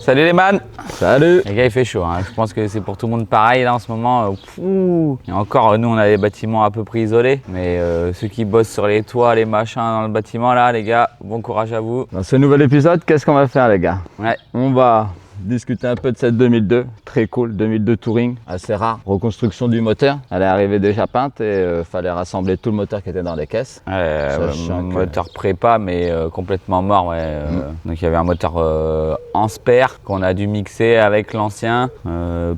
Salut les man. Salut. Les gars, il fait chaud, hein. Je pense que c'est pour tout le monde pareil là en ce moment. Et encore, nous on a des bâtiments à peu près isolés, mais ceux qui bossent sur les toits, les machins dans le bâtiment là, les gars, bon courage à vous. Dans ce nouvel épisode, qu'est-ce qu'on va faire les gars? Ouais. On va discuter un peu de cette 2002, très cool, 2002 Touring, assez rare. Reconstruction du moteur, elle est arrivée déjà peinte et fallait rassembler tout le moteur qui était dans les caisses. Moteur prépa mais complètement mort, ouais. Donc il y avait un moteur en spare qu'on a dû mixer avec l'ancien,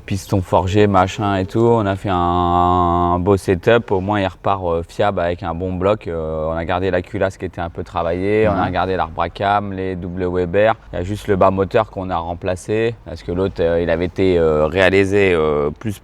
piston forgé, machin et tout. On a fait un beau setup, au moins il repart fiable avec un bon bloc. On a gardé la culasse qui était un peu travaillée, on a gardé l'arbre à cam, les double Weber. Il y a juste le bas moteur qu'on a remplacé parce que l'autre il avait été réalisé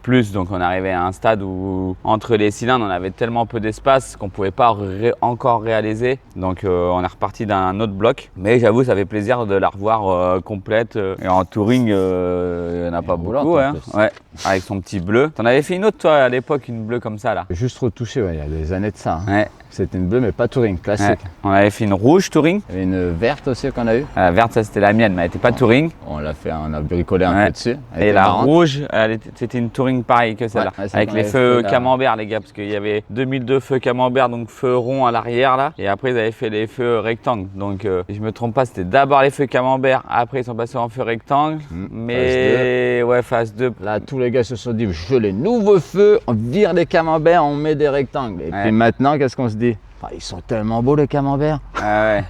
plus, donc on arrivait à un stade où entre les cylindres on avait tellement peu d'espace qu'on pouvait pas encore réaliser, donc on est reparti d'un autre bloc, mais j'avoue ça fait plaisir de la revoir complète et en touring il n'y en a pas beaucoup, hein. Ouais, avec son petit bleu. T'en avais fait une autre toi à l'époque, une bleue comme ça là? Juste retouché, ouais, il y a des années de ça. Ouais. C'était une bleue mais pas Touring, classique. Ouais. On avait fait une rouge touring. Il y avait une verte aussi qu'on a eu. La verte ça c'était la mienne mais elle était pas touring. On l'a fait, on a bricolé un peu dessus. Et la rouge, c'était une touring pareille que celle-là, avec les feux camembert les gars, parce qu'il y avait 2002 feux camembert, donc feux ronds à l'arrière là, et après ils avaient fait les feux rectangles. Donc si je me trompe pas, c'était d'abord les feux camembert, après ils sont passés en feux rectangles, mais ouais, phase 2. Là tous les gars se sont dit, je veux les nouveaux feux, on vire les camemberts, on met des rectangles. Et puis maintenant, qu'est-ce qu'on se dit? Ils sont tellement beaux les camemberts. Ah ouais.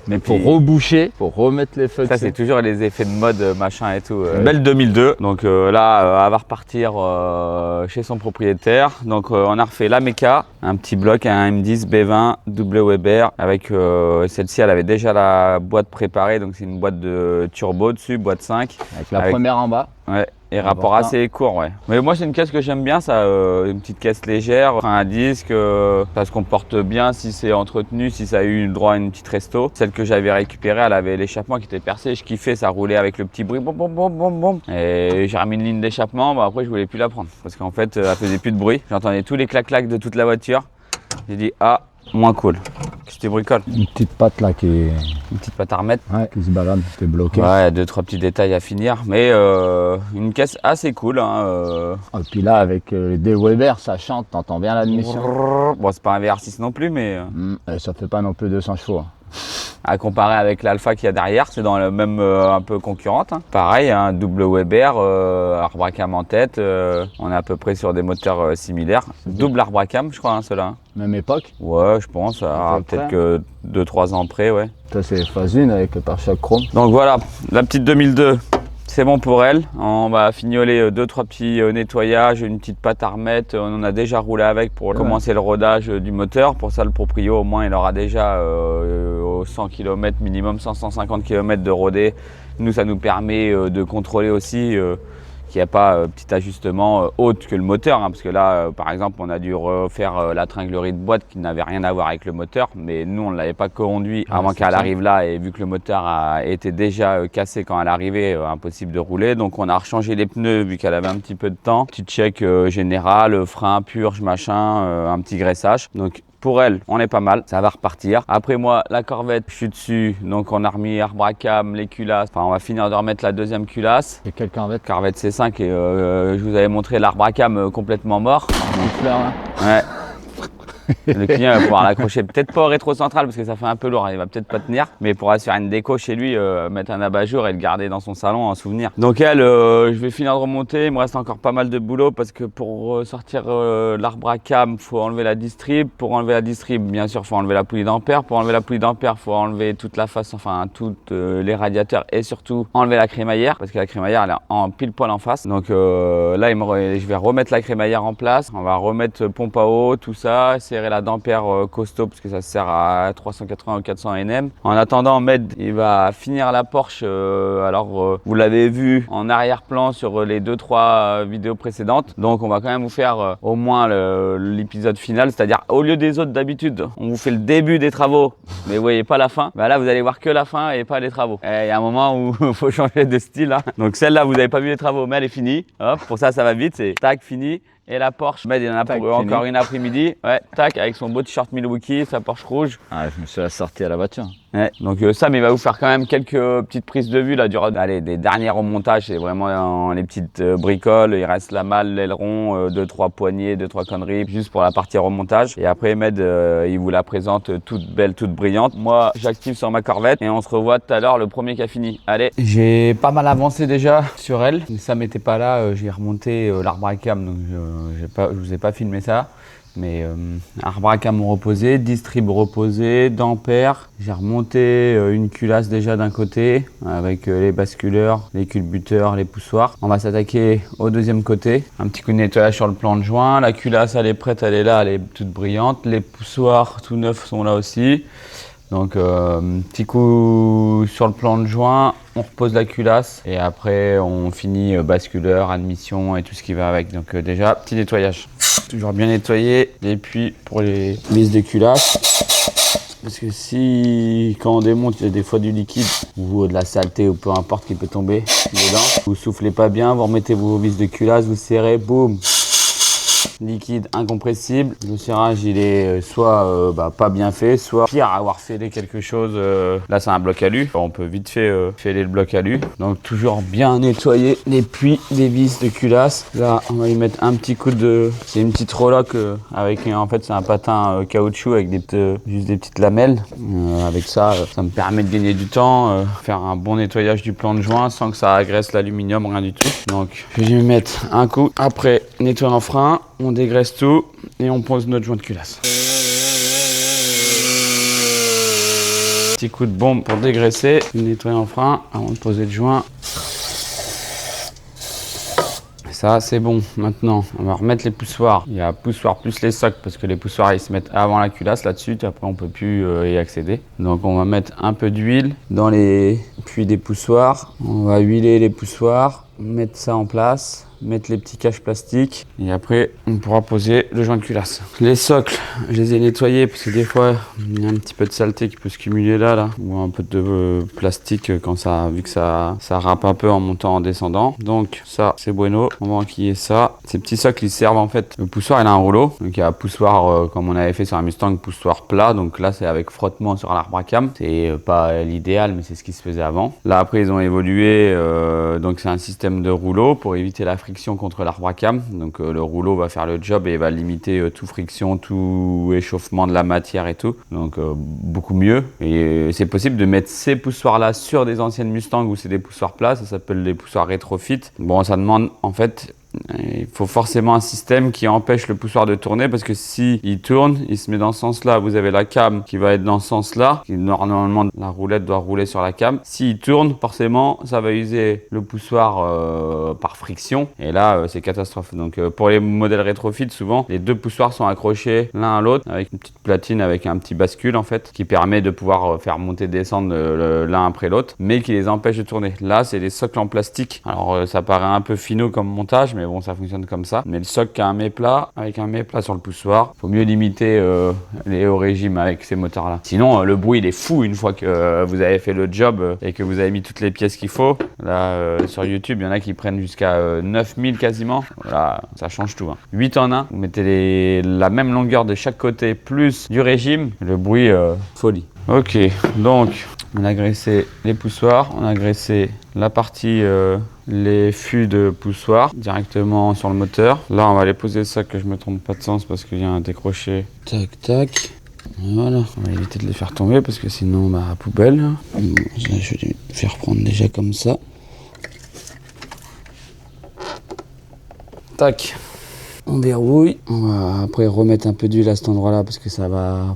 Mais pour reboucher, pour remettre les feux. Ça c'est toujours les effets de mode machin et tout. Belle 2002. Donc là, elle va repartir chez son propriétaire. Donc on a refait la méca, un petit bloc, un M10 B20 double Weber. Avec celle-ci, elle avait déjà la boîte préparée. Donc c'est une boîte de turbo dessus, boîte 5. Avec la première en bas. Ouais. Et rapport assez court, ouais. Mais moi, c'est une caisse que j'aime bien, ça, une petite caisse légère, frein à disque, ça se comporte bien si c'est entretenu, si ça a eu droit à une petite resto. Celle que j'avais récupérée, elle avait l'échappement qui était percé, je kiffais, ça roulait avec le petit bruit, bom bom bom bom bom. Et j'ai remis une ligne d'échappement, après je voulais plus la prendre parce qu'en fait, elle faisait plus de bruit. J'entendais tous les clac-clac de toute la voiture. J'ai dit moins cool. Qu'est-ce que tu bricoles? Une petite patte là qui est... Une petite patte à remettre. Ouais, qui se balade, c'était bloqué. Ouais, 2-3 petits détails à finir, mais une caisse assez cool, hein. Et puis là, avec des Weber, ça chante, t'entends bien l'admission. Bon, c'est pas un VR6 non plus, mais ça fait pas non plus 200 chevaux. À comparer avec l'Alpha qu'il y a derrière, c'est dans le même un peu concurrente, hein. Pareil, un double Weber, arbre à cam en tête, on est à peu près sur des moteurs similaires. Double arbre à cam, je crois, hein, ceux-là. Même époque? Ouais, je pense, peut-être que 2-3 ans près, ouais. Ça c'est phase 1 avec le pare-choc chrome. Donc voilà, la petite 2002. C'est bon pour elle. On va fignoler 2-3 petits nettoyages, une petite pâte à remettre. On en a déjà roulé avec pour commencer le rodage du moteur. Pour ça, le proprio, au moins, il aura déjà 100 km minimum, 100-150 km de rodé. Nous, ça nous permet de contrôler aussi qu'il n'y a pas petit ajustement autre que le moteur, hein, parce que là, par exemple, on a dû refaire la tringlerie de boîte qui n'avait rien à voir avec le moteur, mais nous, on ne l'avait pas conduit avant qu'elle arrive là, et vu que le moteur a été déjà cassé quand elle arrivait, impossible de rouler, donc on a rechangé les pneus vu qu'elle avait un petit peu de temps, petit check général, frein, purge, machin, un petit graissage. Donc pour elle, on est pas mal, ça va repartir. Après moi, la Corvette, je suis dessus, donc on a remis arbre à cam, les culasses. Enfin, on va finir de remettre la deuxième culasse. Et quelle Corvette? Corvette C5 et je vous avais montré l'arbre à cam complètement mort. Une fleur là. Ouais. Le client va pouvoir l'accrocher peut-être pas au rétro central parce que ça fait un peu lourd, il va peut-être pas tenir, mais il pourra se faire une déco chez lui, mettre un abat-jour et le garder dans son salon en souvenir. Donc elle, je vais finir de remonter, il me reste encore pas mal de boulot parce que pour sortir l'arbre à cam, faut enlever la distrib. Pour enlever la distrib, bien sûr, faut enlever la poulie d'ampère. Pour enlever la poulie d'ampère, faut enlever toute la face, enfin toutes les radiateurs et surtout enlever la crémaillère parce que la crémaillère elle est en pile poil en face. Donc là, je vais remettre la crémaillère en place, on va remettre pompe à eau, tout ça, serrer la dampère costaud parce que ça sert à 380 ou 400 Nm. En attendant, Med il va finir la Porsche. Vous l'avez vu en arrière-plan sur les 2-3 vidéos précédentes. Donc on va quand même vous faire au moins l'épisode final, c'est-à-dire au lieu des autres d'habitude, on vous fait le début des travaux, mais vous voyez pas la fin. Bah là vous allez voir que la fin et pas les travaux. Il y a un moment où il faut changer de style, hein. Donc celle-là vous n'avez pas vu les travaux, mais elle est finie. Hop, pour ça va vite, c'est tac, fini. Et la Porsche, Med, il en a pour encore une après-midi. Ouais, tac, avec son beau t-shirt Milwaukee, sa Porsche rouge. Ah, je me suis sorti à la voiture. Ouais. Donc Sam, il va vous faire quand même quelques petites prises de vue là, allez, des derniers remontages. C'est vraiment les petites bricoles. Il reste la malle, l'aileron, 2-3 poignées, 2-3 conneries, juste pour la partie remontage. Et après, Med, il vous la présente toute belle, toute brillante. Moi, j'active sur ma Corvette et on se revoit tout à l'heure, le premier qui a fini. Allez. J'ai pas mal avancé déjà sur elle. Sam n'était pas là, j'ai remonté l'arbre à cam, donc je vous ai pas filmé ça. Mais arbre à cam reposé, distrib reposé, d'ampères. J'ai remonté une culasse déjà d'un côté avec les basculeurs, les culbuteurs, les poussoirs. On va s'attaquer au deuxième côté. Un petit coup de nettoyage sur le plan de joint. La culasse, elle est prête, elle est là, elle est toute brillante. Les poussoirs tout neufs sont là aussi. Donc petit coup sur le plan de joint, on repose la culasse et après on finit basculeur, admission et tout ce qui va avec. Donc déjà petit nettoyage. Toujours bien nettoyer et puis pour les vis de culasse. Parce que si quand on démonte il y a des fois du liquide ou de la saleté ou peu importe qui peut tomber dedans, vous soufflez pas bien, vous remettez vos vis de culasse, vous serrez, boum. Liquide incompressible. Le serrage il est soit pas bien fait, soit pire avoir fêlé quelque chose. Là c'est un bloc alu. On peut vite fait fêler le bloc alu. Donc toujours bien nettoyer les puits des vis de culasse. Là on va y mettre un petit coup de... C'est une petite roloc avec en fait c'est un patin caoutchouc avec juste des petites lamelles. Avec ça, ça me permet de gagner du temps, faire un bon nettoyage du plan de joint sans que ça agresse l'aluminium, rien du tout. Donc je vais y mettre un coup. Après nettoyer en frein. On dégraisse tout et on pose notre joint de culasse. Petit coup de bombe pour dégraisser, nettoyer en frein avant de poser le joint. Ça c'est bon. Maintenant on va remettre les poussoirs. Il y a poussoir plus les socles parce que les poussoirs ils se mettent avant la culasse là-dessus et après on peut plus y accéder. Donc on va mettre un peu d'huile dans les puits des poussoirs. On va huiler les poussoirs, mettre ça en place. Mettre les petits caches plastiques et après on pourra poser le joint de culasse. Les socles, je les ai nettoyés parce que des fois il y a un petit peu de saleté qui peut se cumuler là ou un peu de plastique quand vu que ça râpe un peu en montant en descendant. Donc ça c'est bueno, on va enquiller ça. Ces petits socles ils servent en fait, le poussoir il a un rouleau, donc il y a un poussoir comme on avait fait sur un Mustang, poussoir plat, donc là c'est avec frottement sur l'arbre à cam. C'est pas l'idéal mais c'est ce qui se faisait avant. Là après ils ont évolué, donc c'est un système de rouleau pour éviter la friction contre l'arbre à cam. Donc le rouleau va faire le job et va limiter tout friction, tout échauffement de la matière et tout. Donc beaucoup mieux. Et c'est possible de mettre ces poussoirs là sur des anciennes Mustang où c'est des poussoirs plats. Ça s'appelle des poussoirs rétrofit. Bon, ça demande en fait... Il faut forcément un système qui empêche le poussoir de tourner parce que si il tourne, il se met dans ce sens-là. Vous avez la cam qui va être dans ce sens-là. Normalement, la roulette doit rouler sur la cam. S'il tourne, forcément, ça va user le poussoir par friction. Et là, c'est catastrophe. Donc, pour les modèles rétrofit, souvent, les deux poussoirs sont accrochés l'un à l'autre avec une petite platine avec un petit bascule en fait qui permet de pouvoir faire monter descendre l'un après l'autre, mais qui les empêche de tourner. Là, c'est des socles en plastique. Alors, ça paraît un peu finot comme montage, mais bon, ça fonctionne comme ça. Mais le socle a un méplat avec un méplat sur le poussoir. Faut mieux limiter les hauts régimes avec ces moteurs-là. Sinon, le bruit il est fou une fois que vous avez fait le job et que vous avez mis toutes les pièces qu'il faut. Là, sur YouTube, il y en a qui prennent jusqu'à 9000 quasiment. Voilà, ça change tout. 8 en 1. Vous mettez la même longueur de chaque côté plus du régime. Le bruit, folie. Ok, donc on a graissé les poussoirs, on a graissé la partie, les fûts de poussoir directement sur le moteur. Là, on va aller poser ça, que je me trompe pas de sens parce qu'il y a un décroché. Tac, tac. Voilà, on va éviter de les faire tomber parce que sinon, à poubelle. Je vais les faire prendre déjà comme ça. Tac. On verrouille. On va après remettre un peu d'huile à cet endroit-là parce que ça va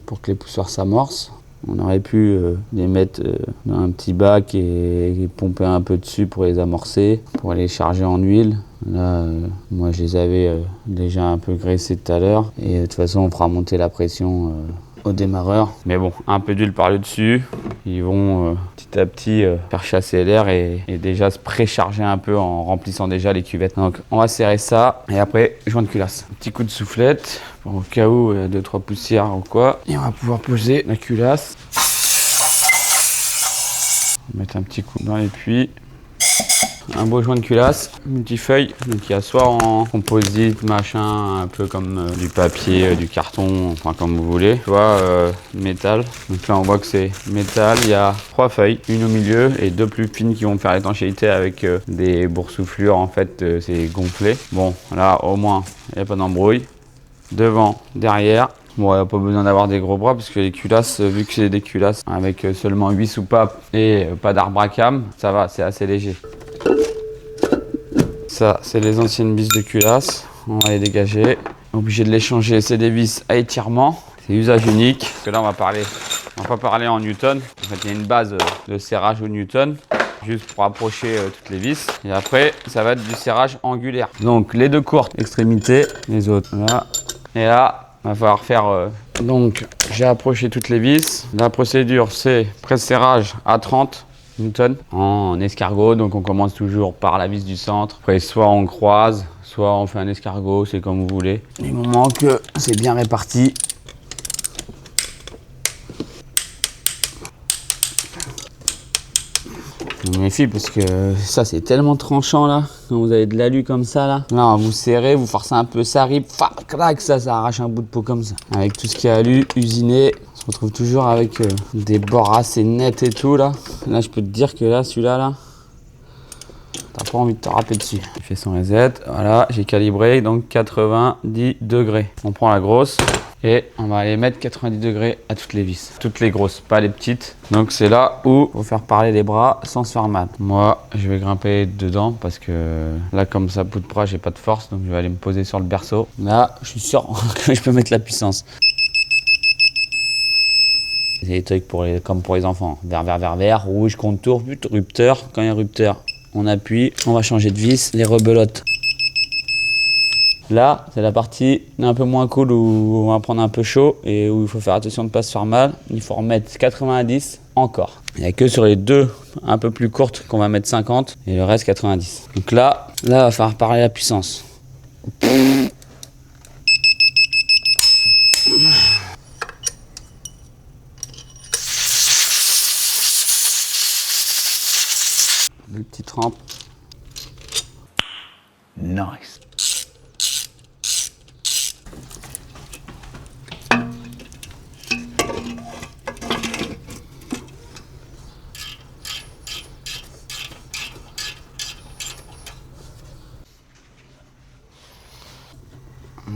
pour que les poussoirs s'amorcent. On aurait pu les mettre dans un petit bac et pomper un peu dessus pour les amorcer, pour les charger en huile. Là, moi je les avais déjà un peu graissés tout à l'heure. Et de toute façon, on fera monter la pression au démarreur. Mais bon, un peu d'huile par le dessus. Ils vont petit à petit faire chasser l'air et déjà se précharger un peu en remplissant déjà les cuvettes. Donc on va serrer ça et après joint de culasse. Un petit coup de soufflette au cas où il y a 2-3 poussières ou quoi. Et on va pouvoir poser la culasse. On va mettre un petit coup dans les puits. un beau joint de culasse, multifeuille. Donc il y a soit en composite, machin, un peu comme du papier, du carton, enfin comme vous voulez, soit métal. Donc là on voit que c'est métal, il y a 3 feuilles, une au milieu et 2 plus fines qui vont faire l'étanchéité avec des boursouflures, en fait c'est gonflé. Bon là au moins il n'y a pas d'embrouille, devant, derrière. Bon, il n'y a pas besoin d'avoir des gros bras parce que les culasses, vu que c'est des culasses avec seulement 8 soupapes et pas d'arbre à cam, ça va, c'est assez léger. Ça, c'est les anciennes vis de culasse. On va les dégager. Obligé de les changer, c'est des vis à étirement. C'est usage unique. Parce que là, on va pas parler en newton. En fait, il y a une base de serrage au newton, juste pour approcher toutes les vis. Et après, ça va être du serrage angulaire. Donc, les 2 courtes extrémités, les autres là. Et là, il va falloir faire... Donc, j'ai approché toutes les vis. La procédure, c'est presse-serrage à 30 newton en escargot. Donc, on commence toujours par la vis du centre. Après, soit on croise, soit on fait un escargot, c'est comme vous voulez. Du moment que c'est bien réparti. Je me méfie parce que ça c'est tellement tranchant là, quand vous avez de l'alu comme ça là. Là vous serrez, vous forcez un peu, ça rip, crac, ça arrache un bout de peau comme ça. Avec tout ce qui est alu, usiné, on se retrouve toujours avec des bords assez nets et tout là. Là je peux te dire que là, celui-là là, t'as pas envie de te râper dessus. Il fait son reset, voilà, j'ai calibré donc 90 degrés. On prend la grosse. Et on va aller mettre 90 degrés à toutes les vis. Toutes les grosses, pas les petites. Donc c'est là où il faut faire parler les bras sans se faire mal. Moi, je vais grimper dedans parce que là, comme ça bout de bras, j'ai pas de force. Donc je vais aller me poser sur le berceau. Là, je suis sûr que je peux mettre la puissance. C'est des trucs comme pour les enfants. Vert, rouge, contour, rupteur. Quand il y a rupteur, on appuie. On va changer de vis, les rebelotes. Là, c'est la partie un peu moins cool où on va prendre un peu chaud et où il faut faire attention de ne pas se faire mal. Il faut remettre 90 encore. Il n'y a que sur les 2 un peu plus courtes qu'on va mettre 50 et le reste 90. Donc là, il va falloir parler la puissance. Des petites rampes. Nice.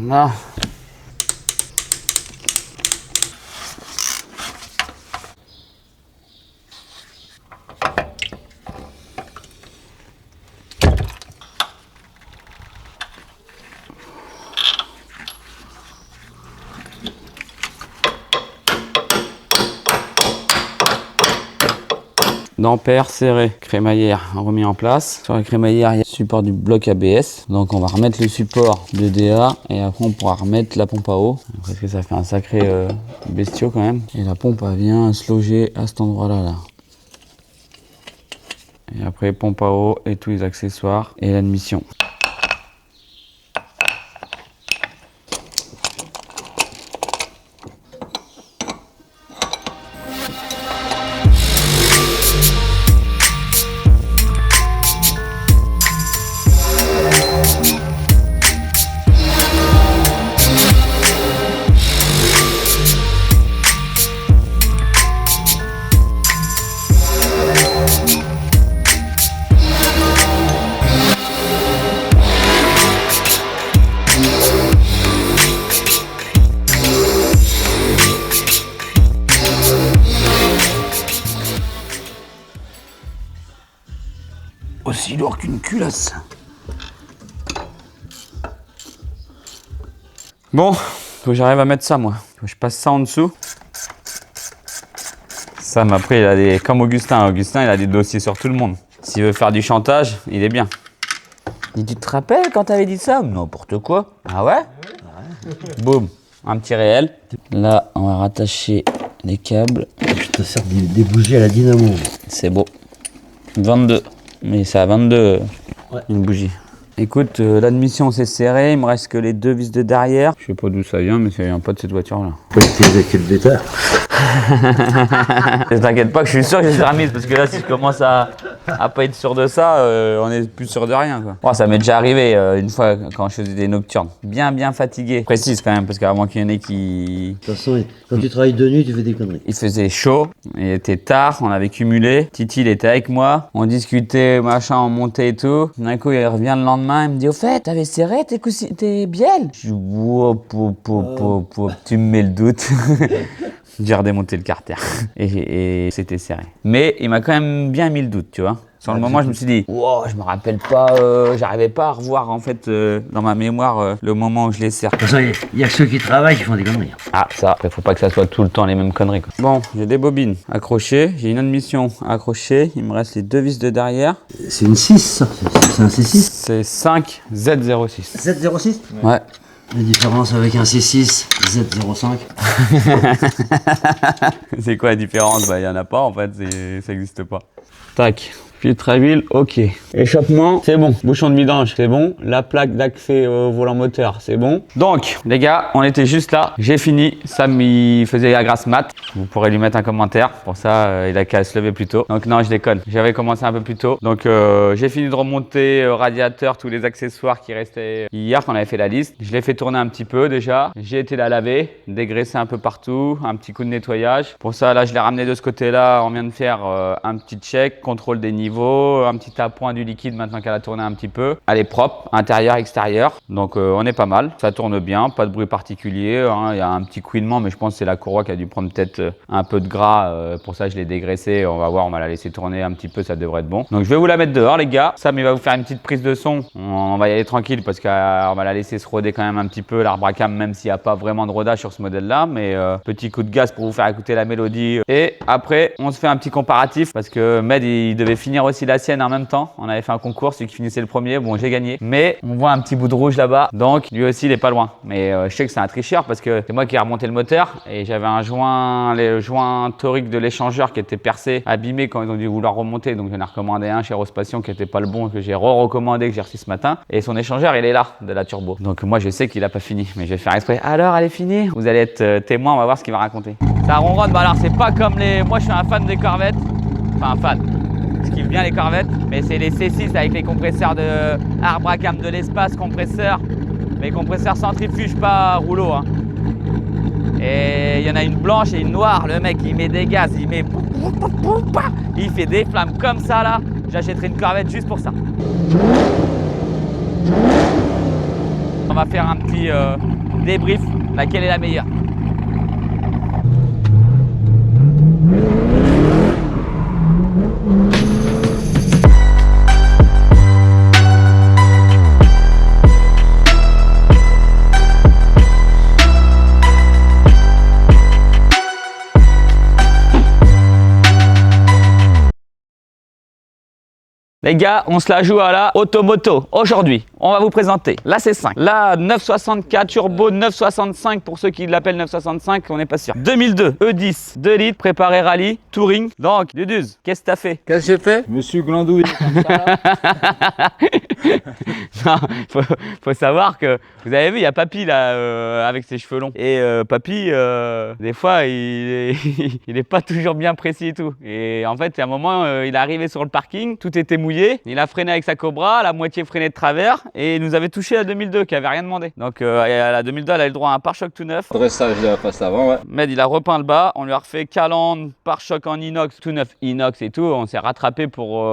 Là. Dampère serré, crémaillère remis en place. Sur la crémaillère, il y a le support du bloc ABS. Donc on va remettre le support de DA et après on pourra remettre la pompe à eau. Parce que ça fait un sacré bestiau quand même. Et la pompe elle vient se loger à cet endroit-là. Là. Et après pompe à eau et tous les accessoires et l'admission. Aussi lourd qu'une culasse. Bon, faut que j'arrive à mettre ça moi. Faut que je passe ça en dessous. Sam après il a des... Comme Augustin. Augustin il a des dossiers sur tout le monde. S'il veut faire du chantage, il est bien. Et tu te rappelles quand t'avais dit ça? N'importe quoi. Ah ouais? Boum. Un petit réel. Là on va rattacher les câbles. Je te sers des bougies à la dynamo. C'est beau. 22. Mais c'est à 22 ouais. Une bougie. Écoute, l'admission c'est serré, il me reste que les 2 vis de derrière. Je sais pas d'où ça vient, mais ça vient pas de cette voiture là. Faut utiliser quel bêta. Ne t'inquiète pas que je suis sûr que j'ai remise parce que là si je commence à À pas être sûr de ça, on est plus sûr de rien, quoi. Oh, ça m'est déjà arrivé une fois quand je faisais des nocturnes. Bien fatigué. Précise quand même, parce qu'avant qu'il y en ait qui... De toute façon, quand tu travailles de nuit, tu fais des conneries. Il faisait chaud, il était tard, on avait cumulé. Titi, il était avec moi, on discutait, machin, on montait et tout. D'un coup, il revient le lendemain, il me dit au fait, t'avais serré tes bielles? Je dis, tu me mets le doute. J'ai redémonté le carter et c'était serré. Mais il m'a quand même bien mis le doute, tu vois. Sur le moment, je me suis dit, wow, je me rappelle pas, j'arrivais pas à revoir en fait dans ma mémoire le moment où je les serre. De toute façon, il y a que ceux qui travaillent qui font des conneries. Ah, ça, il faut pas que ça soit tout le temps les mêmes conneries, quoi. Bon, j'ai des bobines accrochées, j'ai une autre mission accrochée, il me reste les 2 vis de derrière. C'est une 6, ça. C'est un C6. C'est 5 Z06. Z06. Ouais. La différence avec un C6, Z05. C'est quoi la différence? Bah, il y en a pas en fait, ça existe pas. Tac. Filtre à huile, ok. Échappement, c'est bon. Bouchon de vidange, c'est bon. La plaque d'accès au volant moteur, c'est bon. Donc, les gars, on était juste là. J'ai fini. Sam, il faisait la grasse mat. Vous pourrez lui mettre un commentaire. Pour ça, il a qu'à se lever plus tôt. Donc, non, je déconne. J'avais commencé un peu plus tôt. Donc, j'ai fini de remonter radiateur, tous les accessoires qui restaient hier quand on avait fait la liste. Je l'ai fait tourner un petit peu déjà. J'ai été la laver, dégraisser un peu partout. Un petit coup de nettoyage. Pour ça, là, je l'ai ramené de ce côté-là. On vient de faire un petit check, contrôle des niveaux. Un petit appoint du liquide maintenant qu'elle a tourné un petit peu. Elle est propre, intérieur, extérieur. Donc on est pas mal. Ça tourne bien, pas de bruit particulier. Hein. Il y a un petit couinement, mais je pense que c'est la courroie qui a dû prendre peut-être un peu de gras. Pour ça, je l'ai dégraissé. On va voir, on va la laisser tourner un petit peu, ça devrait être bon. Donc je vais vous la mettre dehors, les gars. Sam, il va vous faire une petite prise de son. On va y aller tranquille parce qu'on va la laisser se roder quand même un petit peu, l'arbre à cam, même s'il n'y a pas vraiment de rodage sur ce modèle-là. Mais petit coup de gaz pour vous faire écouter la mélodie. Et après, on se fait un petit comparatif parce que Med, il devait finir aussi la sienne en même temps. On avait fait un concours, celui qui finissait le premier, bon j'ai gagné. Mais on voit un petit bout de rouge là-bas, donc lui aussi il est pas loin. Mais je sais que c'est un tricheur parce que c'est moi qui ai remonté le moteur et j'avais un joint, les joints toriques de l'échangeur qui était percé, abîmé quand ils ont dû vouloir remonter. Donc j'en ai recommandé un chez Aerospation qui était pas le bon, que j'ai recommandé, que j'ai reçu ce matin. Et son échangeur il est là, de la turbo. Donc moi je sais qu'il a pas fini, mais je vais faire exprès. Alors elle est finie? Vous allez être témoin, on va voir ce qu'il va raconter. Ça ronronne, bah alors c'est pas comme les... Moi je suis un fan des Corvettes, enfin un fan. Je kiffe bien les Corvettes, mais c'est les C6 avec les compresseurs de arbre à cam de l'espace compresseur, mais compresseurs centrifuge, pas rouleau. Hein. Et il y en a une blanche et une noire. Le mec, il met des gaz, il met, il fait des flammes comme ça là. J'achèterai une Corvette juste pour ça. On va faire un petit débrief. Laquelle est la meilleure? Les gars, on se la joue à la Automoto. Aujourd'hui, on va vous présenter la C5, la 964 Turbo 965 pour ceux qui l'appellent 965, on n'est pas sûr. 2002, E10, 2 litres, préparé rallye, touring. Donc, Duduz, qu'est-ce que t'as fait? Qu'est-ce que j'ai fait? Je me suis glandouillé comme ça là. Non, faut savoir que, vous avez vu, il y a Papy là, avec ses cheveux longs. Et Papy, des fois, il est pas toujours bien précis et tout. Et en fait, à un moment, il est arrivé sur le parking, tout était mouillé. Il a freiné avec sa Cobra, la moitié freinée de travers. Et il nous avait touché la 2002, qui avait rien demandé. Donc, la 2002, elle a eu le droit à un pare-choc tout neuf. Dressage de la face avant, ouais. Med, il a repeint le bas. On lui a refait calandre, pare-choc en inox, tout neuf inox et tout. On s'est rattrapé pour,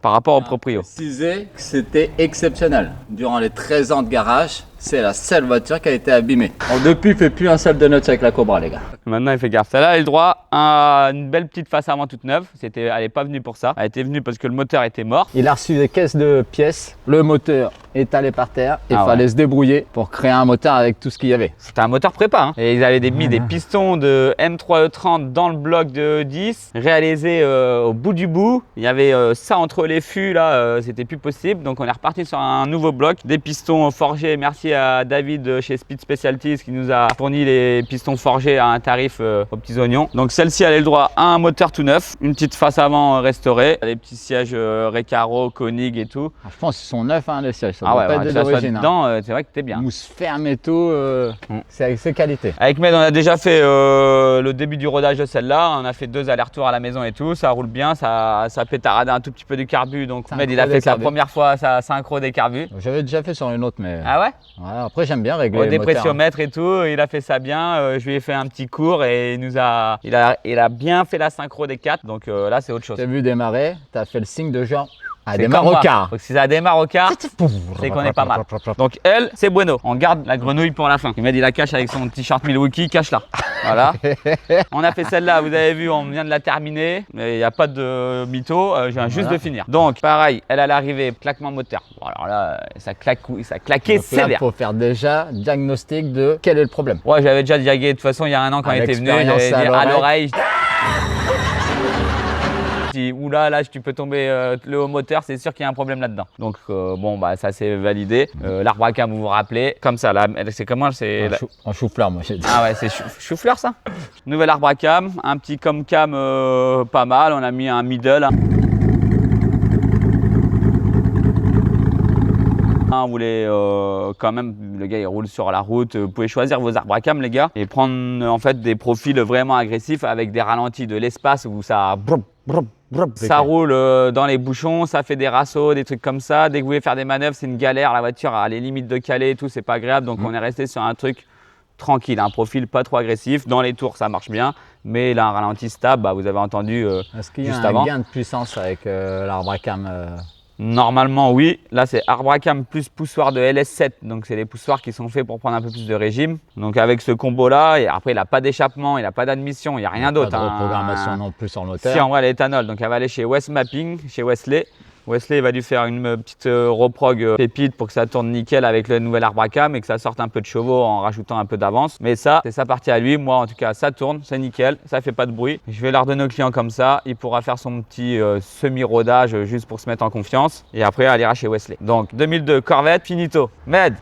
par rapport au proprio. Préciser que c'était exceptionnel. Durant les 13 ans de garage, c'est la seule voiture qui a été abîmée. Bon, depuis, il fait plus un seul de notes avec la Cobra, les gars. Maintenant, il fait gaffe. Celle-là, elle a le droit à une belle petite face avant toute neuve. Elle n'est pas venue pour ça. Elle était venue parce que le moteur était mort. Il a reçu des caisses de pièces. Le moteur étalé par terre. Il fallait se débrouiller pour créer un moteur avec tout ce qu'il y avait. C'était un moteur prépa. Hein. Et ils avaient mis des pistons de M3E30 dans le bloc de 10, réalisés au bout du bout. Il y avait ça entre les fûts, là, c'était plus possible. Donc, on est reparti sur un nouveau bloc. Des pistons forgés. Merci à David chez Speed Specialties qui nous a fourni les pistons forgés à un tarif aux petits oignons. Donc, celle-ci, elle a le droit à un moteur tout neuf, une petite face avant restaurée, les petits sièges Recaro, Koenig et tout. Je pense qu'ils sont neufs, hein, les sièges. Ça Ah doit ouais, pas ouais, être que de ça soit l'origine, hein. dedans, c'est vrai que t'es bien. Mousse ferme et tout, c'est qualité. Avec Med, on a déjà fait le début du rodage de celle-là. On a fait 2 allers-retours à la maison et tout. Ça roule bien, ça pétarade un tout petit peu du carbu. Donc Med, il a fait sa première fois sa synchro des carbus. J'avais déjà fait sur une autre, mais Ah ouais? ouais, après j'aime bien régler Au les moteurs, hein. dépressiomètre et tout, il a fait ça bien. Je lui ai fait un petit cours et il a bien fait la synchro des 4. Donc là, c'est autre chose. T'as vu démarrer, t'as fait le signe de genre, ah, C'est démarre comme au moi. quart. Donc si ça démarre au quart, c'est qu'on est pas mal. Donc elle, c'est bueno. On garde la grenouille pour la fin. Il m'a dit la cache avec son t-shirt Milwaukee, cache-la. Voilà. On a fait celle-là, vous avez vu, on vient de la terminer. Il n'y a pas de mytho, je viens juste de finir. Donc pareil, elle à l'arrivée, claquement moteur. Bon, alors là, ça claquait sévère. Il faut faire déjà diagnostic de quel est le problème. Ouais, j'avais déjà diagué de toute façon il y a un an quand il était venu, j'avais dit à l'oreille. Oula, là tu peux tomber le haut moteur, c'est sûr qu'il y a un problème là-dedans. Donc bon bah ça c'est validé. L'arbre à cam, vous vous rappelez, comme ça là, c'est comment c'est En chou-fleur, moi j'ai dit. Ah ouais, c'est chou-fleur ça. Nouvel arbre à cam, un petit comme cam pas mal, on a mis un middle. On voulait quand même, le gars il roule sur la route, vous pouvez choisir vos arbres à cam les gars et prendre en fait des profils vraiment agressifs avec des ralentis de l'espace où ça ça roule dans les bouchons, ça fait des rassos, des trucs comme ça. Dès que vous voulez faire des manœuvres, c'est une galère, la voiture a les limites de caler et tout, c'est pas agréable. Donc on est resté sur un truc tranquille, un profil pas trop agressif. Dans les tours, ça marche bien, mais là un ralenti stable, bah, vous avez entendu Est-ce qu'il y a juste un avant. gain de puissance avec l'arbre à cam Normalement oui, là c'est arbre à cam plus poussoir de LS7, donc c'est les poussoirs qui sont faits pour prendre un peu plus de régime. Donc avec ce combo là, et après il n'a pas d'échappement, il n'a pas d'admission, il n'y a rien d'autre. Pas de reprogrammation non plus sur le moteur. Si en vrai l'éthanol, donc elle va aller chez West Mapping, chez Wesley. Wesley va lui faire une petite reprog pépite pour que ça tourne nickel avec le nouvel arbre à cam et que ça sorte un peu de chevaux en rajoutant un peu d'avance. Mais ça, c'est sa partie à lui. Moi, en tout cas, ça tourne, c'est nickel, ça fait pas de bruit. Je vais la redonner au client comme ça. Il pourra faire son petit semi-rodage juste pour se mettre en confiance. Et après, elle ira chez Wesley. Donc, 2002 Corvette, finito. Med.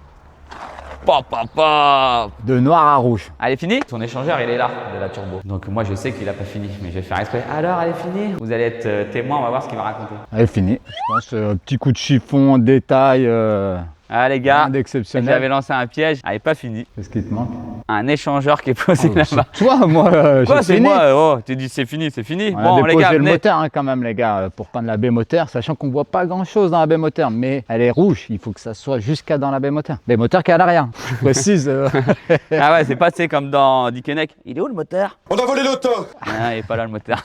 Pop, pop, pop. De noir à rouge. Elle est finie? Son échangeur, il est là, de la turbo. Donc moi, je sais qu'il n'a pas fini, mais je vais faire exprès. Alors, elle est finie? Vous allez être témoin, on va voir ce qu'il va raconter. Elle est finie. Je pense petit coup de chiffon, détail. Ah les gars, d'exceptionnel. j'avais lancé un piège, elle n'est pas finie. Qu'est-ce qui te manque? Un échangeur qui est posé là-bas. Toi, moi, Quoi, j'ai c'est fini. moi? Oh, tu dis c'est fini, c'est fini. On Bon a les déposé gars, le venez. moteur hein, quand même les gars pour prendre la baie moteur, sachant qu'on voit pas grand chose dans la baie moteur, mais elle est rouge, il faut que ça soit jusqu'à dans la baie moteur. Baie moteur qui est à l'arrière, je précise. Ah ouais, c'est passé comme dans Dickeneck. Il est où le moteur? On a volé l'auto! Ah, il est pas là le moteur.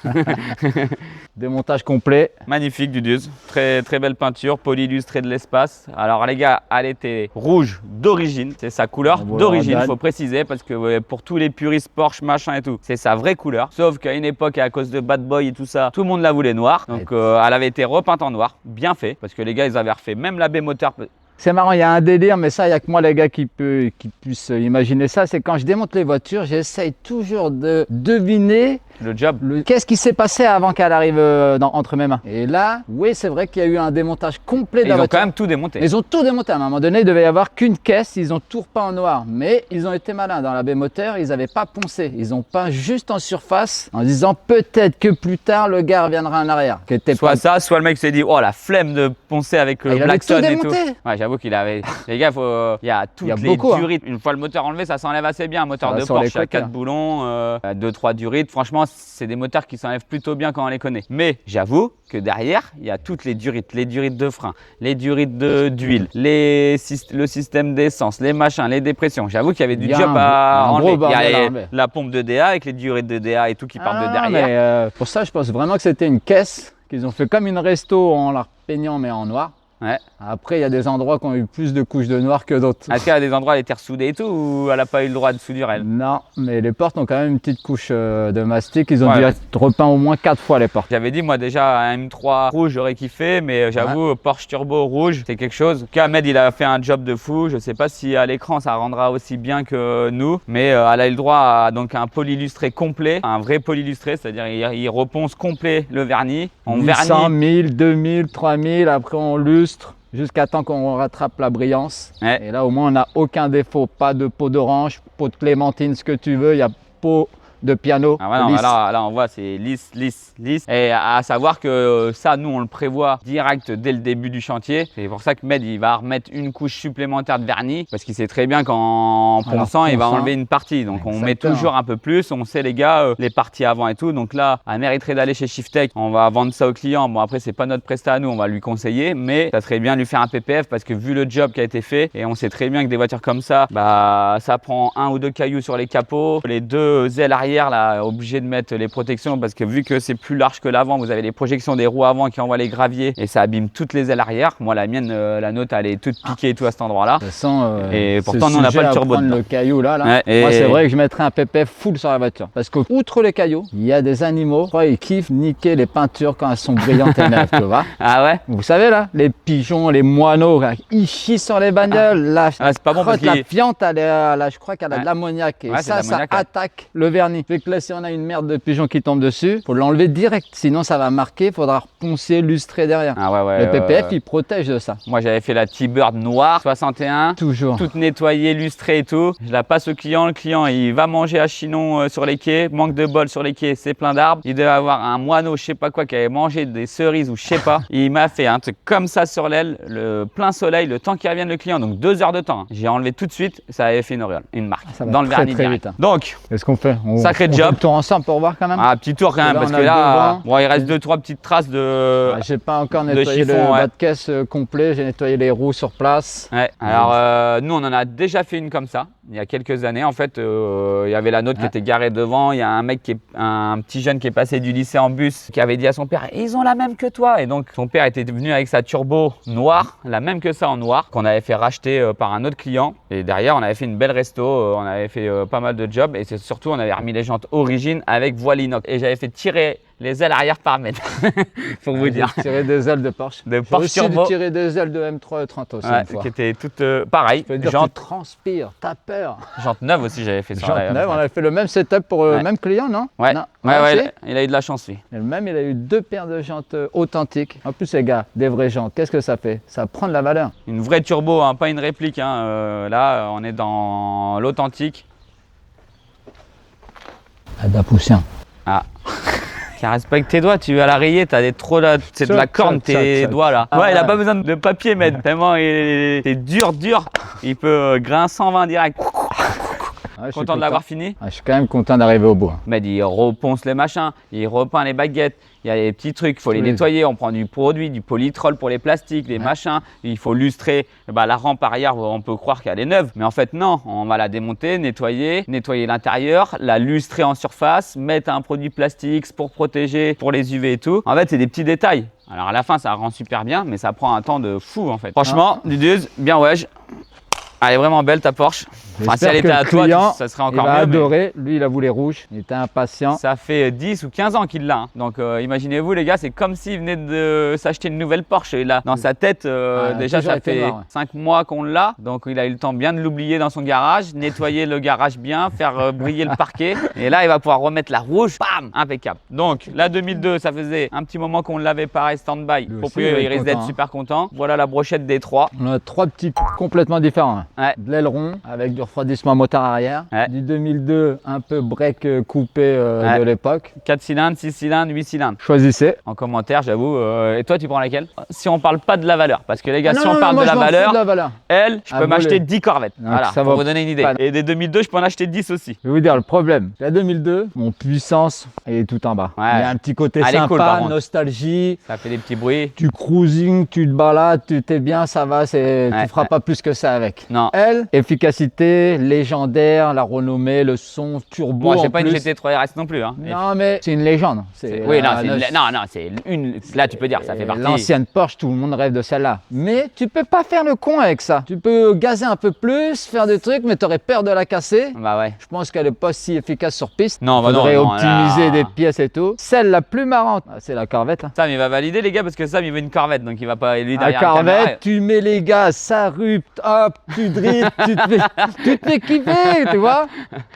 Démontage complet. Magnifique du Duze, très très belle peinture, polyillustrée de l'espace. Alors les gars, elle était rouge d'origine, c'est sa couleur On voit d'origine, la faut préciser parce que ouais, pour tous les puristes Porsche machin et tout, c'est sa vraie couleur. Sauf qu'à une époque, à cause de Bad Boy et tout ça, tout le monde la voulait noire. Donc elle avait été repeinte en noir, bien fait, parce que les gars ils avaient refait même la baie moteur. C'est marrant, il y a un délire, mais ça, il n'y a que moi les gars qui puissent imaginer ça. C'est quand je démonte les voitures, j'essaye toujours de deviner Le job. qu'est-ce qui s'est passé avant qu'elle arrive entre mes mains. Et là, oui, c'est vrai qu'il y a eu un démontage complet de Ils la ont voiture. quand même tout démonté. Ils ont tout démonté. À un moment donné, il devait y avoir qu'une caisse. Ils ont tout repeint en noir. Mais ils ont été malins. Dans la baie moteur, ils n'avaient pas poncé. Ils ont peint juste en surface en disant peut-être que plus tard, le gars reviendra en arrière. Qui était Soit pas... ça, soit le mec s'est dit oh la flemme de poncer avec le il avait Blackstone tout et tout. démonté. Ouais, j'avoue qu'il avait. Les gars, il y a toutes Il y a les beaucoup, hein. durites. Une fois le moteur enlevé, ça s'enlève assez bien. Un moteur Ça va de sur les Porsche à côtés, 4 là. boulons, 2-3 durites. Franchement, c'est des moteurs qui s'enlèvent plutôt bien quand on les connaît. Mais j'avoue que derrière, il y a toutes les durites de frein, les durites d'huile, le système d'essence, les machins, les dépressions. J'avoue qu'il y avait du Il y a job à un enlever. gros Il y bordel à a enlever. la pompe de DA avec les durites de DA et tout qui partent de derrière. Mais pour ça, je pense vraiment que c'était une caisse qu'ils ont fait comme une resto en la repeignant mais en noir. Ouais. Après, il y a des endroits qui ont eu plus de couches de noir que d'autres. Est-ce qu'à des endroits elle était ressoudée et tout ou elle n'a pas eu le droit de soudure elle? Non, mais les portes ont quand même une petite couche de mastic. Ils ont Ouais. dû être repeints au moins 4 fois les portes. J'avais dit moi déjà un M3 rouge j'aurais kiffé mais j'avoue Porsche Turbo rouge c'est quelque chose. Ahmed il a fait un job de fou, je sais pas si à l'écran ça rendra aussi bien que nous mais elle a eu le droit à donc un polyillustré complet, un vrai polyillustré, c'est-à-dire il reponce complet le vernis. On 800, vernit. 1000, 2000, 3000, après on lustre jusqu'à temps qu'on rattrape la brillance. Ouais. Et là au moins on n'a aucun défaut, pas de peau d'orange, peau de clémentine, ce que tu veux, il y a peau de piano. Ah ouais, non, lisse. là, on voit, c'est lisse, lisse, lisse. Et à savoir que ça, nous, on le prévoit direct dès le début du chantier. C'est pour ça que Med, il va remettre une couche supplémentaire de vernis parce qu'il sait très bien qu'en ponçant, il va enlever une partie. Donc, on met toujours un peu plus. On sait, les gars, les parties avant et tout. Donc là, elle mériterait d'aller chez Shiftech. On va vendre ça au client. Bon, après, c'est pas notre prestat à nous, on va lui conseiller. Mais ça serait bien de lui faire un PPF parce que vu le job qui a été fait, et on sait très bien que des voitures comme ça, bah, ça prend 1 ou 2 cailloux sur les capots. Les 2 ailes arrière, là, obligé de mettre les protections parce que vu que c'est plus large que l'avant, vous avez les projections des roues avant qui envoient les graviers et ça abîme toutes les ailes arrière. Moi, la mienne, la nôtre, elle est toute piquée et tout à cet endroit-là. De toute façon, et pourtant, nous, on n'a pas le turbo dedans. Le caillou là. Ouais, Moi, c'est vrai que je mettrais un PPF full sur la voiture. Parce qu'outre les cailloux, il y a des animaux, je crois, ils kiffent niquer les peintures quand elles sont brillantes et neuves, tu vois. Ah ouais? Vous savez là, les pigeons, les moineaux, là, ils chient sur les bagnoles. Là, c'est pas bon parce la qu'il- fiente, elle est, là, je crois qu'elle a de l'ammoniac. Et Ouais, c'est de ça l'ammoniac, ouais. attaque le vernis. Fait que là, si on a une merde de pigeons qui tombe dessus, faut l'enlever direct. Sinon, ça va marquer, il faudra reponcer, lustrer derrière. Ah ouais, ouais. Le PPF, il protège de ça. Moi, j'avais fait la T-Bird noire 61. Toujours. Toute nettoyée, lustrée et tout. Je la passe au client. Le client, il va manger à Chinon sur les quais. Manque de bol sur les quais, c'est plein d'arbres. Il devait avoir un moineau, je sais pas quoi, qui avait mangé des cerises ou je sais pas. Il m'a fait un truc comme ça sur l'aile, le plein soleil, le temps qu'il revienne le client. Donc 2 heures de temps. J'ai enlevé tout de suite. Ça avait fait une auréole, une marque. Ça va dans le très, vernis très direct. vite, hein. Donc, Qu'est-ce qu'on fait? Sacré on job. fait le tour ensemble pour voir quand même. un petit tour quand même, Là, parce on a que le là, devant. bon, il reste 2-3 petites traces de. J'ai pas encore de nettoyé chiffon, le ouais. bas de caisse complet, j'ai nettoyé les roues sur place. Ouais. Alors nous on en a déjà fait une comme ça il y a quelques années. En fait, il y avait la nôtre qui était garée devant. Il y a un mec un petit jeune qui est passé du lycée en bus qui avait dit à son père ils ont la même que toi. Et donc son père était venu avec sa turbo noire, la même que ça en noir, qu'on avait fait racheter par un autre client. Et derrière on avait fait une belle resto, on avait fait pas mal de jobs et c'est surtout on avait remis les jantes origine avec voile inox. Et j'avais fait tirer les ailes arrière par mètre pour vous dire. J'ai tiré des ailes de Porsche. De J'ai Porsche aussi Turbo. tiré des ailes de M3 30 aussi Ouais, une fois. qui était toutes pareil. Je veux dire, Jante, tu transpires, t'as peur. jante neuve aussi j'avais fait ça. Jante neuve, on avait fait le même setup pour le Ouais. même client, non? Ouais, Non. ouais, Ah, ouais, si. il a eu de la chance lui. Et le même, il a eu 2 paires de jantes authentiques. En plus, les gars, des vraies jantes, qu'est-ce que ça fait? Ça prend de la valeur. Une vraie turbo, hein, pas une réplique. Hein. Là, on est dans l'authentique. Ah, de la poussière. Ah. Caresse pas avec tes doigts, tu vas la rayer, t'as des trop là, c'est de Tchoc, la corne tchoc, tes tchoc, doigts là. Ah, Ouais, il a ouais. pas besoin de papier, mais tellement c'est dur. Il peut grain 120 direct. Ah, je suis Content de l'avoir fini. Ah, je suis quand même content d'arriver au bout. Med, il reponce les machins, il repeint les baguettes, il y a des petits trucs, il faut les Oui. nettoyer, on prend du produit, du polytrol pour les plastiques, les machins, il faut lustrer. Bah, la rampe arrière, on peut croire qu'elle est neuve, mais en fait non, on va la démonter, nettoyer l'intérieur, la lustrer en surface, mettre un produit plastique pour protéger, pour les UV et tout. En fait, c'est des petits détails. Alors à la fin, ça rend super bien, mais ça prend un temps de fou en fait. Franchement, Dudeuse, bien ouais. Elle est vraiment belle ta Porsche. Enfin, si J'espère elle était que à le toi, client, ça serait il encore va mieux. mais- adorer. Lui, il a voulu rouge. Il était impatient. Ça fait 10 ou 15 ans qu'il l'a. Hein. Donc imaginez-vous les gars, c'est comme s'il venait de s'acheter une nouvelle Porsche. Et là, dans sa tête, déjà toujours ça été fait noir, ouais. 5 mois qu'on l'a. Donc il a eu le temps bien de l'oublier dans son garage, nettoyer le garage bien, faire briller le parquet. Et là, il va pouvoir remettre la rouge, bam, impeccable. Donc la 2002, ça faisait un petit moment qu'on l'avait pareil stand-by. Lui Pour aussi, il va il être risque d'être content, hein. super content. Voilà la brochette des 3. On a 3 petits complètement différents. Ouais. De l'aileron avec du refroidissement moteur arrière. Ouais. Du 2002, un peu break coupé Ouais. de l'époque. 4 cylindres, 6 cylindres, 8 cylindres. Choisissez. En commentaire, j'avoue. Et toi, tu prends laquelle? Si on parle pas de la valeur. Parce que les gars, Ah si non, on non, parle moi, de je la m'en fous valeur, de la valeur. elle, je À peux m'acheter voler. 10 Corvettes. Donc, Voilà, ça pour va vous donner une idée. pas- Et des 2002, je peux en acheter 10 aussi. Je vais vous dire le problème. La 2002, mon puissance, elle est tout en bas. Ouais. Il y a un petit côté Elle est sympa, cool, par contre. nostalgie. Ça fait des petits bruits. Tu cruising, tu te balades, tu t'es bien, ça va, Ouais, tu feras ouais. pas plus que ça avec. Non. Elle, efficacité, légendaire, la renommée, le son, turbo. Bon, j'ai en pas une plus. GT3 RS non plus. Hein. Non, mais c'est une légende. Oui, non, la- non, c'est une. Là, tu peux dire, ça fait partie. L'ancienne Porsche, tout le monde rêve de celle-là. Mais tu peux pas faire le con avec ça. Tu peux gazer un peu plus, faire des trucs, mais tu aurais peur de la casser. Bah ouais. Je pense qu'elle est pas si efficace sur piste. Non, bah non, Faudrait non, optimiser là. des pièces et tout. Celle la plus marrante, c'est la Corvette. Hein. Sam, il va valider, les gars, parce que Sam, il veut une Corvette. Donc, il va pas. Lui, La derrière la caméra, Corvette, tu mets les gaz, ça rupte, hop, tu driftes, tu te fais kiffer, tu vois.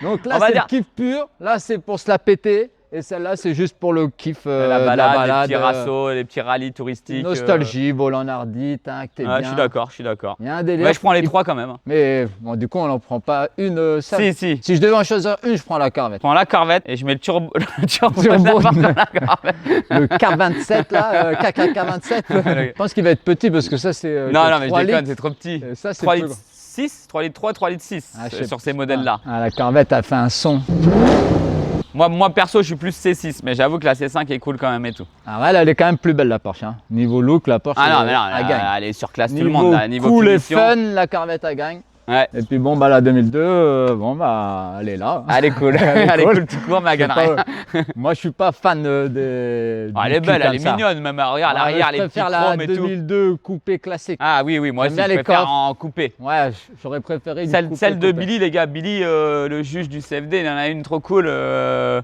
Donc là, On va c'est dire- le kiff pur. Là, c'est pour se la péter. Et celle-là, c'est juste pour le kiff La de balade, les petits rassos, les petits rallyes touristiques. nostalgie, volant hardi, tac, t'es bien. Je suis d'accord, je suis d'accord. Il y a un délire. Ouais, je prends les 3 quand même. Mais bon, du coup, on n'en prend pas une seule. Si. Si je devais en choisir une, je prends la Corvette. Je prends la Corvette et je mets le turbo, Turbo. de la Corvette. Le K27 là, KK27. Je pense qu'il va être petit parce que ça, c'est. Non, mais je 3 déconne, litres. c'est trop petit. Ça, c'est 3 plus litres gros. 6, 3 litres 3, 3 litres 6 Ah, je sais sur pas. ces modèles-là. Ah, la Corvette a fait un son. Moi, perso, je suis plus C6, mais j'avoue que la C5 est cool quand même et tout. Ah ouais, elle est quand même plus belle la Porsche. Hein. Niveau look, la Porsche, Ah non, mais non, elle gagne. elle est surclasse tout le Niveau monde. Là. Niveau cool et finition. fun, la Corvette elle gagne. Ouais. Et puis bon, bah la 2002, bon bah elle est là. Elle est cool, elle est cool tout court, mais elle gagne rien. Moi je suis pas fan des. Elle est belle, elle est mignonne, même regarde l'arrière, les petits préfère la chromes et tout. 2002 coupé classique. Ah oui, moi J'aime aussi, bien je les préfère coffres. en coupé. Ouais, j'aurais préféré une Celle de coupée. Billy, les gars, Billy, le juge du CFD, il en a une trop cool,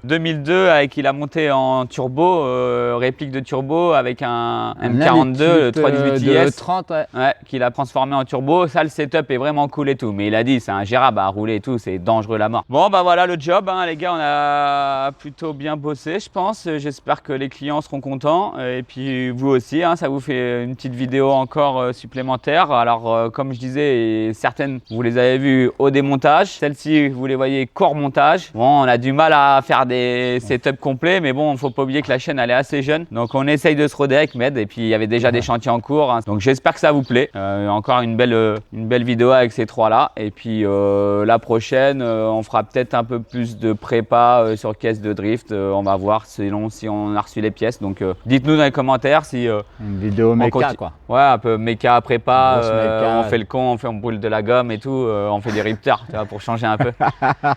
2002, avec il a monté en turbo, réplique de turbo avec un M42, le 318 IS. 30, ouais. Ouais, qu'il a transformé en turbo. Ça, le setup est vraiment cool et tout. Mais il a dit, c'est ingérable à rouler et tout, c'est dangereux la mort. Bon, bah voilà le job, hein, les gars, on a plutôt bien bossé, je pense. J'espère que les clients seront contents. Et puis vous aussi, hein, ça vous fait une petite vidéo encore supplémentaire. Alors, comme je disais, certaines, vous les avez vues au démontage. Celles-ci, vous les voyez corps montage. Bon, on a du mal à faire des setups complets, mais bon, faut pas oublier que la chaîne, elle est assez jeune. Donc, on essaye de se roder avec Med. Et puis, il y avait déjà des chantiers en cours. Hein. Donc, j'espère que ça vous plaît. Encore une belle vidéo avec ces trois-là. Et puis, la prochaine, on fera peut-être un peu plus de prépa sur caisse de drift. On va voir selon si on a reçu les pièces. Donc, dites-nous dans les commentaires si... Une vidéo méca quoi. Ouais, un peu méca, prépa, Méca. on fait le con, on brûle de la gomme et tout, on fait des rifters, tu vois, pour changer un peu.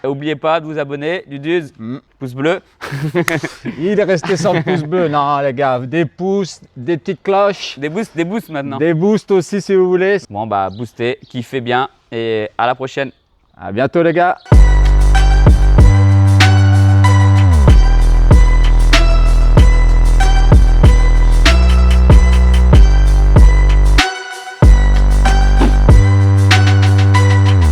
N'oubliez pas de vous abonner, Duduz, pouce bleu. Il est resté sans le pouce bleu. Non les gars, des pouces, des petites cloches. Des boosts maintenant. Des boosts aussi si vous voulez. Bon bah boostez, kiffez bien et à la prochaine. À bientôt les gars.